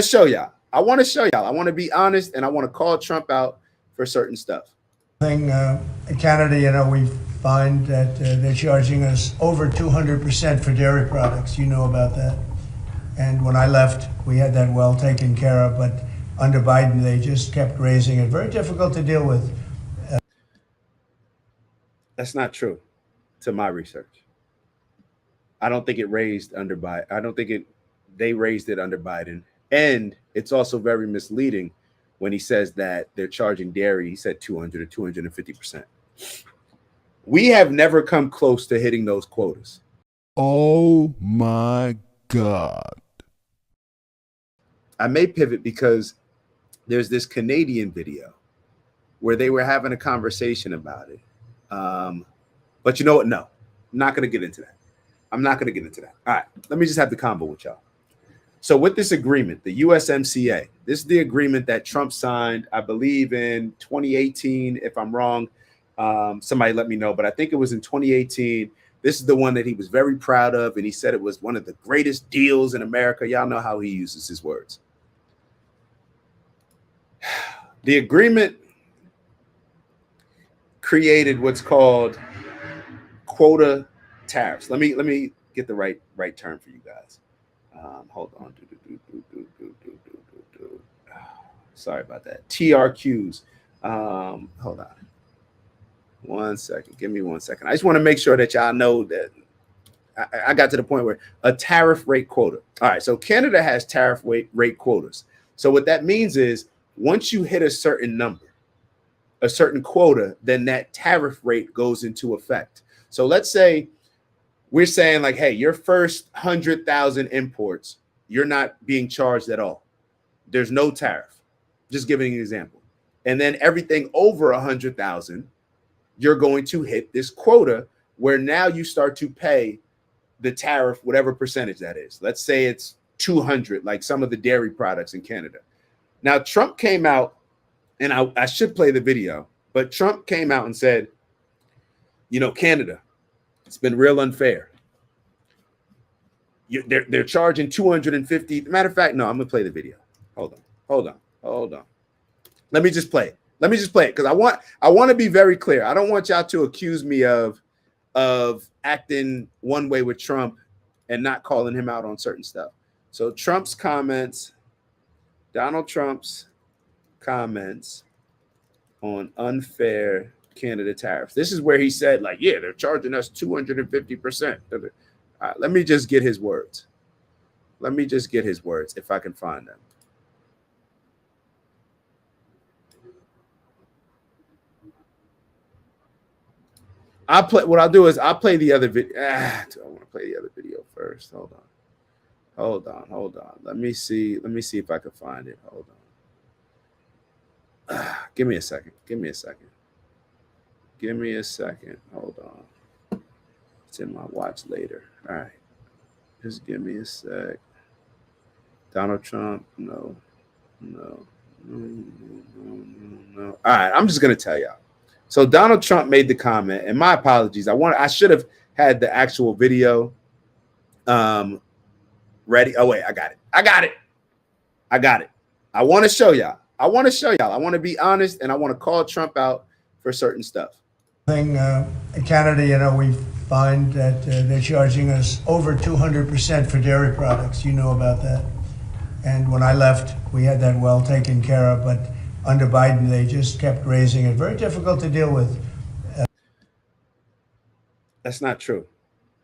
show y'all. I want to show y'all. I want to be honest, and I want to call Trump out for certain stuff. In Canada, we find that they're charging us over 200% for dairy products. You know about that. And when I left, we had that well taken care of. But under Biden, they just kept raising it. Very difficult to deal with. That's not true to my research. I don't think it raised under Biden. I don't think they raised it under Biden. And it's also very misleading when he says that they're charging dairy. He said 200 or 250%. We have never come close to hitting those quotas. Oh my God. I may pivot because there's this Canadian video where they were having a conversation about it. But you know what? No, I'm not going to get into that. I'm not going to get into that. All right, let me just have the convo with y'all. So with this agreement, the USMCA, this is the agreement that Trump signed, I believe in 2018, if I'm wrong. Somebody let me know, but I think it was in 2018. This is the one that he was very proud of, and he said it was one of the greatest deals in America. Y'all know how he uses his words. The agreement created what's called quota tariffs. Let me get the right term for you guys. Hold on. Sorry about that. TRQs. Hold on. 1 second. Give me 1 second. I just want to make sure that y'all know that I got to the point where a tariff rate quota. All right. So Canada has tariff rate quotas. So what that means is once you hit a certain number, a certain quota, then that tariff rate goes into effect. So let's say we're saying like, hey, your first 100,000 imports, you're not being charged at all. There's no tariff. Just giving an example. And then everything over 100,000, you're going to hit this quota where now you start to pay the tariff, whatever percentage that is. Let's say it's 200, like some of the dairy products in Canada. Now, Trump came out, and I should play the video, but Trump came out and said, Canada, it's been real unfair. They're charging 250. Matter of fact, no, I'm going to play the video. Hold on. Let me just play it. Because I want to be very clear. I don't want y'all to accuse me of acting one way with Trump and not calling him out on certain stuff. So Trump's comments, Donald Trump's comments on unfair Canada tariffs. This is where he said, like, yeah, they're charging us 250%. Let me just get his words. If I can find them. What I'll do is I'll play the other video. I want to play the other video first. Hold on. Let me see if I can find it. Hold on. Give me a second. Hold on. It's in my watch later. All right. Just give me a sec. Donald Trump. No. All right. I'm just going to tell y'all. So Donald Trump made the comment, and my apologies. I should have had the actual video ready. Oh, wait, I got it. I want to show y'all. I want to be honest, and I want to call Trump out for certain stuff. In Canada, we find that they're charging us over 200% for dairy products. You know about that. And when I left, we had that well taken care of. But under Biden, they just kept raising it. Very difficult to deal with. That's not true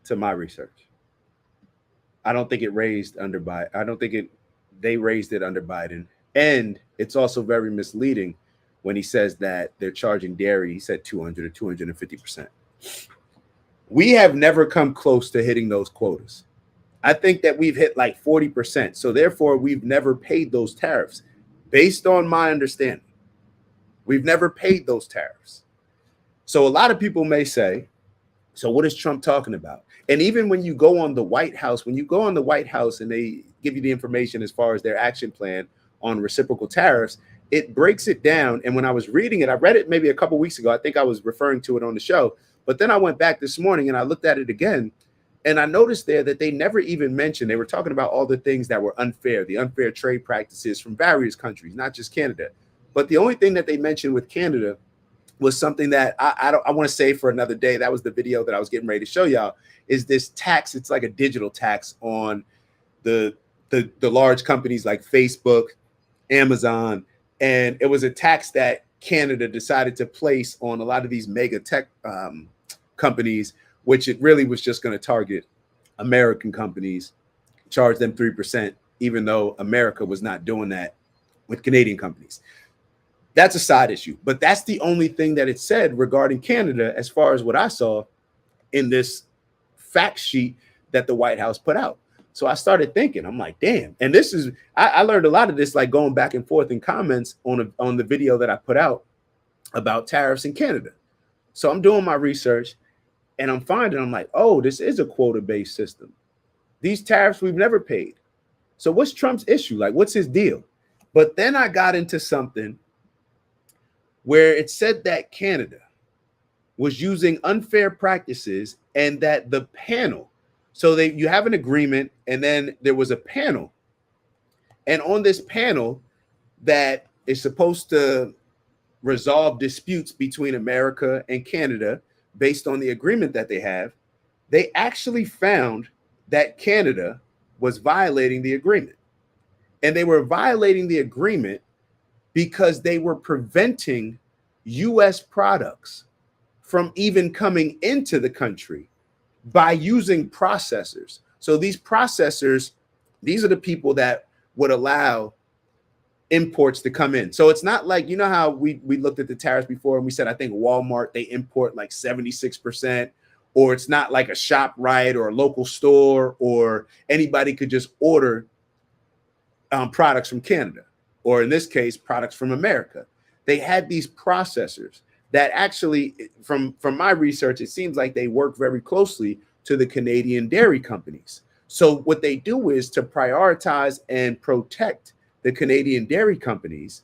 to my research. I don't think it raised under Biden. I don't think they raised it under Biden. And it's also very misleading when he says that they're charging dairy. He said 200 or 250%. We have never come close to hitting those quotas. I think that we've hit like 40%. So therefore, we've never paid those tariffs. Based on my understanding, we've never paid those tariffs. So a lot of people may say, so what is Trump talking about? And even when you go on the White House, and they give you the information as far as their action plan on reciprocal tariffs, it breaks it down. And when I was reading it, I read it maybe a couple of weeks ago. I think I was referring to it on the show. But then I went back this morning and I looked at it again. And I noticed there that they never even mentioned, they were talking about all the things that were unfair, the unfair trade practices from various countries, not just Canada. But the only thing that they mentioned with Canada was something that I want to say for another day. That was the video that I was getting ready to show y'all, is this tax. It's like a digital tax on the large companies like Facebook, Amazon, and it was a tax that Canada decided to place on a lot of these mega tech companies, which it really was just going to target American companies, charge them 3%, even though America was not doing that with Canadian companies. That's a side issue, but that's the only thing that it said regarding Canada as far as what I saw in this fact sheet that the White House put out. So I started thinking, I'm like, damn. And this is, I learned a lot of this, like going back and forth in comments on the video that I put out about tariffs in Canada. So I'm doing my research and I'm finding, I'm like, oh, this is a quota-based system. These tariffs we've never paid. So what's Trump's issue? Like, what's his deal? But then I got into something where it said that Canada was using unfair practices and that the panel, so you have an agreement and then there was a panel. And on this panel that is supposed to resolve disputes between America and Canada based on the agreement that they have, they actually found that Canada was violating the agreement. And they were violating the agreement because they were preventing US products from even coming into the country by using processors. So these processors, these are the people that would allow imports to come in. So it's not like, you know how we looked at the tariffs before and we said, I think Walmart, they import like 76%, or it's not like a ShopRite or a local store, or anybody could just order products from Canada, or in this case, products from America. They had these processors that actually, from my research, it seems like they work very closely to the Canadian dairy companies. So what they do is to prioritize and protect the Canadian dairy companies,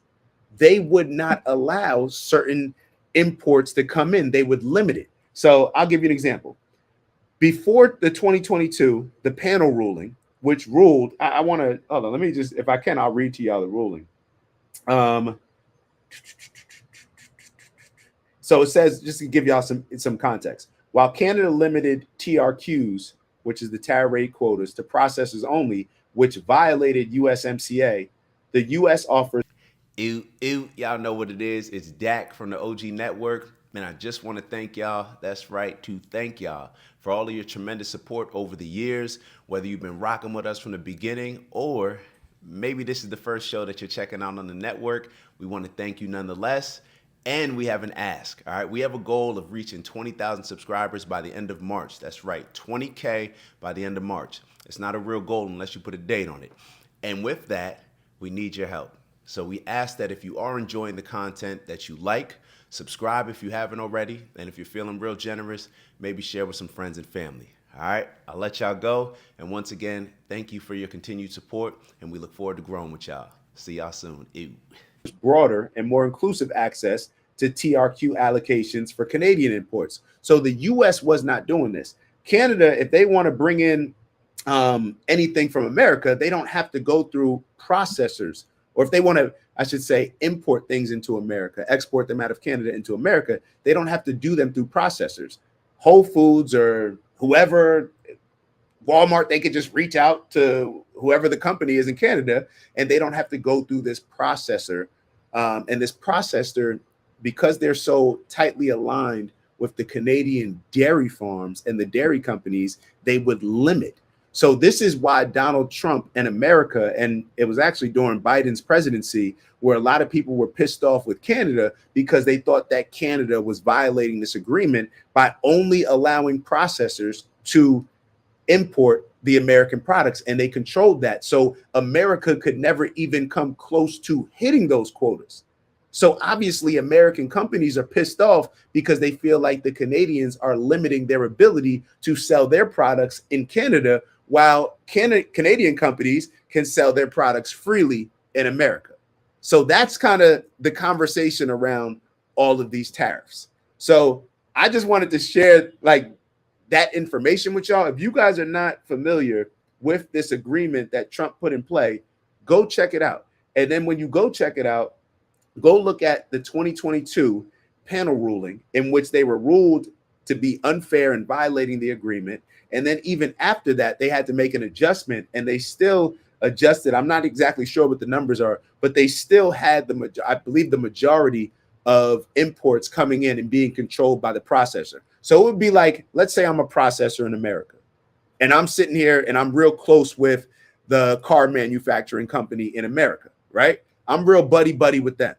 they would not allow certain imports to come in. They would limit it. So I'll give you an example. Before the 2022, the panel ruling, which ruled, I want to, hold on, let me just, if I can, I'll read to y'all the ruling. So it says, just to give y'all some context, while Canada limited TRQs, which is the tariff rate quotas, to processors only, which violated USMCA, the U.S. offers. Y'all know what it is. It's Dak from the OG Network. Man, I just want to thank y'all. That's right, to thank y'all for all of your tremendous support over the years, whether you've been rocking with us from the beginning or maybe this is the first show that you're checking out on the network. We want to thank you nonetheless. And we have an ask, all right? We have a goal of reaching 20,000 subscribers by the end of March. That's right, 20K by the end of March. It's not a real goal unless you put a date on it. And with that, we need your help. So we ask that if you are enjoying the content that you like, subscribe if you haven't already. And if you're feeling real generous, maybe share with some friends and family. All right, I'll let y'all go. And once again, thank you for your continued support. And we look forward to growing with y'all. See y'all soon. Ew. Broader and more inclusive access to TRQ allocations for Canadian imports. So the US was not doing this. Canada, if they want to bring in anything from America, they don't have to go through processors. Or if they want to, I should say, import things into America, export them out of Canada into America, they don't have to do them through processors. Whole Foods or whoever, Walmart, they could just reach out to whoever the company is in Canada, and they don't have to go through this processor. And this processor, because they're so tightly aligned with the Canadian dairy farms and the dairy companies, they would limit. So this is why Donald Trump and America, and it was actually during Biden's presidency, where a lot of people were pissed off with Canada because they thought that Canada was violating this agreement by only allowing processors to import the American products, and they controlled that. So America could never even come close to hitting those quotas. So obviously American companies are pissed off because they feel like the Canadians are limiting their ability to sell their products in Canada, while Canadian companies can sell their products freely in America. So that's kind of the conversation around all of these tariffs. So I just wanted to share, like, that information with y'all. If you guys are not familiar with this agreement that Trump put in play, go check it out. And then when you go check it out, go look at the 2022 panel ruling in which they were ruled to be unfair and violating the agreement. And then even after that, they had to make an adjustment, and they still adjusted. I'm not exactly sure what the numbers are, but they still had I believe the majority of imports coming in and being controlled by the processor. So it would be like, let's say I'm a processor in America, and I'm sitting here and I'm real close with the car manufacturing company in America, right? I'm real buddy with them.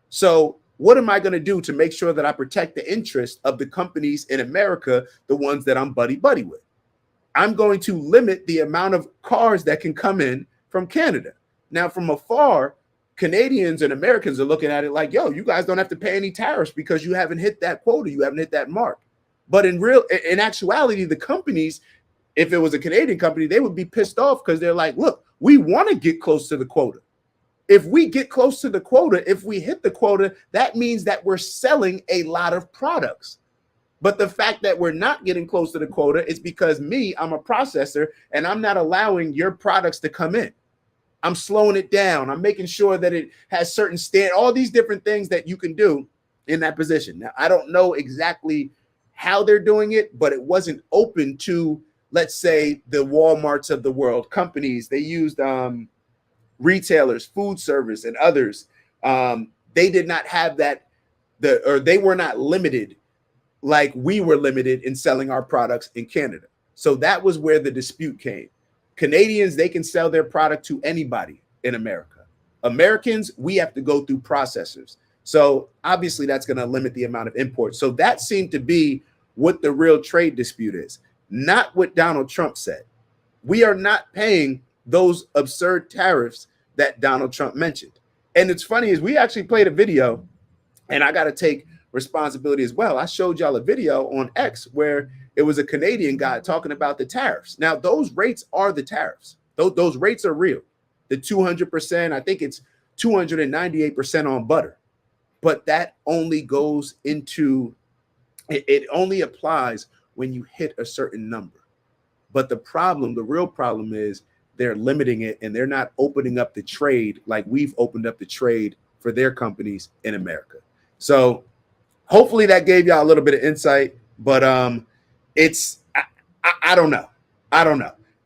So what am I going to do to make sure that I protect the interest of the companies in America, the ones that I'm buddy with? I'm going to limit the amount of cars that can come in from Canada. Now, from afar, Canadians and Americans are looking at it like, yo, you guys don't have to pay any tariffs because you haven't hit that quota, you haven't hit that mark. But in actuality, the companies, if it was a Canadian company, they would be pissed off because they're like, look, we want to get close to the quota. If we get close to the quota, if we hit the quota, that means that we're selling a lot of products. But the fact that we're not getting close to the quota is because I'm a processor, and I'm not allowing your products to come in. I'm slowing it down. I'm making sure that it has certain all these different things that you can do in that position. Now, I don't know exactly how they're doing it, but it wasn't open to, let's say, the Walmarts of the world, companies. They used retailers, food service, and others. They did not have that, or they were not limited like we were limited in selling our products in Canada. So that was where the dispute came. Canadians, they can sell their product to anybody in America. Americans, we have to go through processors. So obviously that's going to limit the amount of imports. So that seemed to be what the real trade dispute is, not what Donald Trump said. We are not paying those absurd tariffs that Donald Trump mentioned. And it's funny is we actually played a video, and I got to take responsibility as well. I showed y'all a video on X where it was a Canadian guy talking about the tariffs. Now, those rates are the tariffs. Those rates are real. The 200%, I think it's 298% on butter. But that only goes into, it only applies when you hit a certain number. But the real problem is they're limiting it, and they're not opening up the trade like we've opened up the trade for their companies in America. So hopefully that gave y'all a little bit of insight, but I don't know.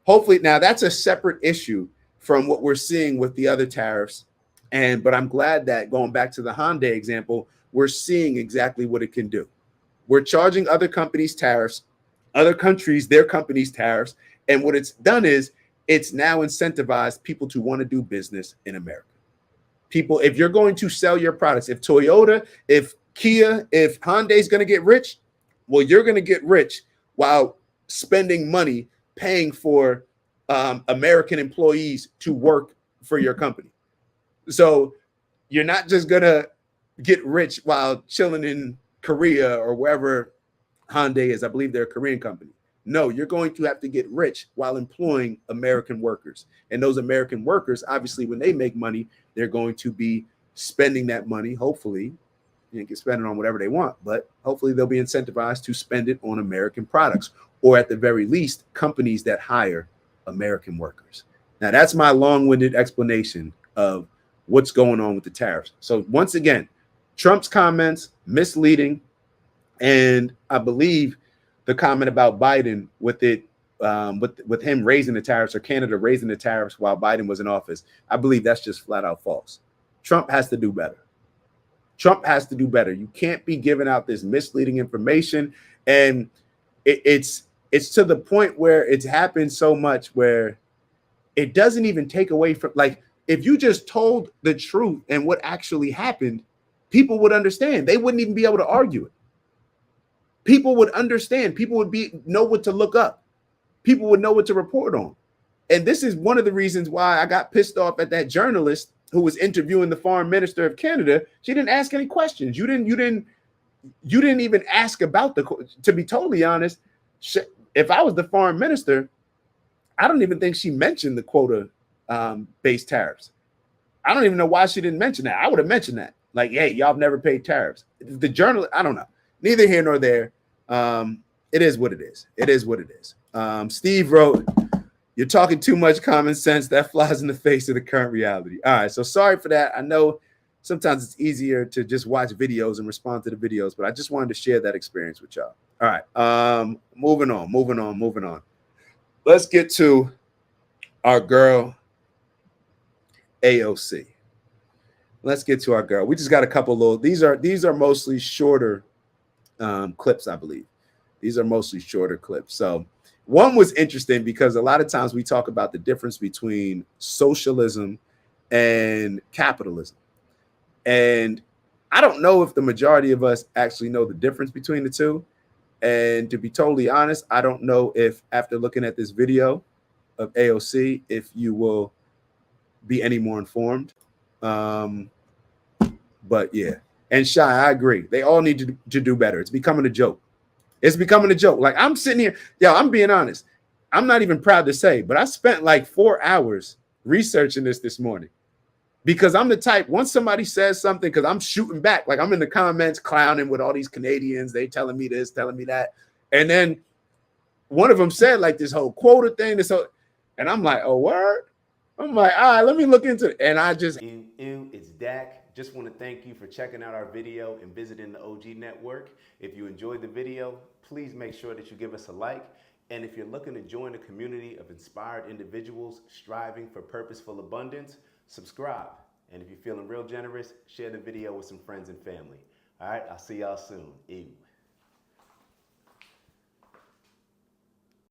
Hopefully now that's a separate issue from what we're seeing with the other tariffs. But I'm glad that, going back to the Hyundai example, we're seeing exactly what it can do. We're charging other companies tariffs, other countries, their companies tariffs. And what it's done is it's now incentivized people to want to do business in America. People, if you're going to sell your products, if Toyota, if Kia, if Hyundai is going to get rich, well, you're going to get rich while spending money paying for American employees to work for your company. So you're not just going to get rich while chilling in Korea or wherever Hyundai is. I believe they're a Korean company. No, you're going to have to get rich while employing American workers. And those American workers, obviously, when they make money, they're going to be spending that money, hopefully. You can spend it on whatever they want, but hopefully they'll be incentivized to spend it on American products, or at the very least, companies that hire American workers. Now, that's my long-winded explanation of what's going on with the tariffs. So once again, Trump's comments, misleading, and I believe the comment about Biden with him raising the tariffs, or Canada raising the tariffs while Biden was in office, I believe that's just flat out false. Trump has to do better. Trump has to do better. You can't be giving out this misleading information. And it's to the point where it's happened so much where it doesn't even take away from, like, if you just told the truth and what actually happened, people would understand. They wouldn't even be able to argue it. People would understand. People would know what to look up. People would know what to report on. And this is one of the reasons why I got pissed off at that journalist who was interviewing the foreign minister of Canada. She didn't ask any questions. You didn't even ask about to be totally honest, if I was the foreign minister, I don't even think she mentioned the quota based tariffs. I don't even know why she didn't mention that. I would have mentioned that. Like, hey, y'all have never paid tariffs. The journalist, I don't know. Neither here nor there. it is what it is. It is what it is. Steve wrote, "You're talking too much common sense. That flies in the face of the current reality." All right, so sorry for that. I know sometimes it's easier to just watch videos and respond to the videos, but I just wanted to share that experience with y'all. All right, moving on. Let's get to our girl AOC. Let's get to our girl. We just got a couple little. These are mostly shorter clips, I believe. These are mostly shorter clips. So one was interesting because a lot of times we talk about the difference between socialism and capitalism. And I don't know if the majority of us actually know the difference between the two. And to be totally honest, I don't know if after looking at this video of AOC, if you will be any more informed. But yeah. And Shy, I agree. They all need to do better. It's becoming a joke. It's becoming a joke. Like I'm sitting here, I'm being honest. I'm not even proud to say, but I spent like 4 hours researching this morning because I'm the type, once somebody says something, because I'm shooting back, like I'm in the comments clowning with all these Canadians, they telling me this, telling me that. And then one of them said like this whole quota thing, and I'm like, oh, word? I'm like, all right, let me look into it. And I just, It's Dak. Just want to thank you for checking out our video and visiting the OG Network. If you enjoyed the video, please make sure that you give us a like. And if you're looking to join a community of inspired individuals striving for purposeful abundance, subscribe. And if you're feeling real generous, share the video with some friends and family. All right, I'll see y'all soon. Ew.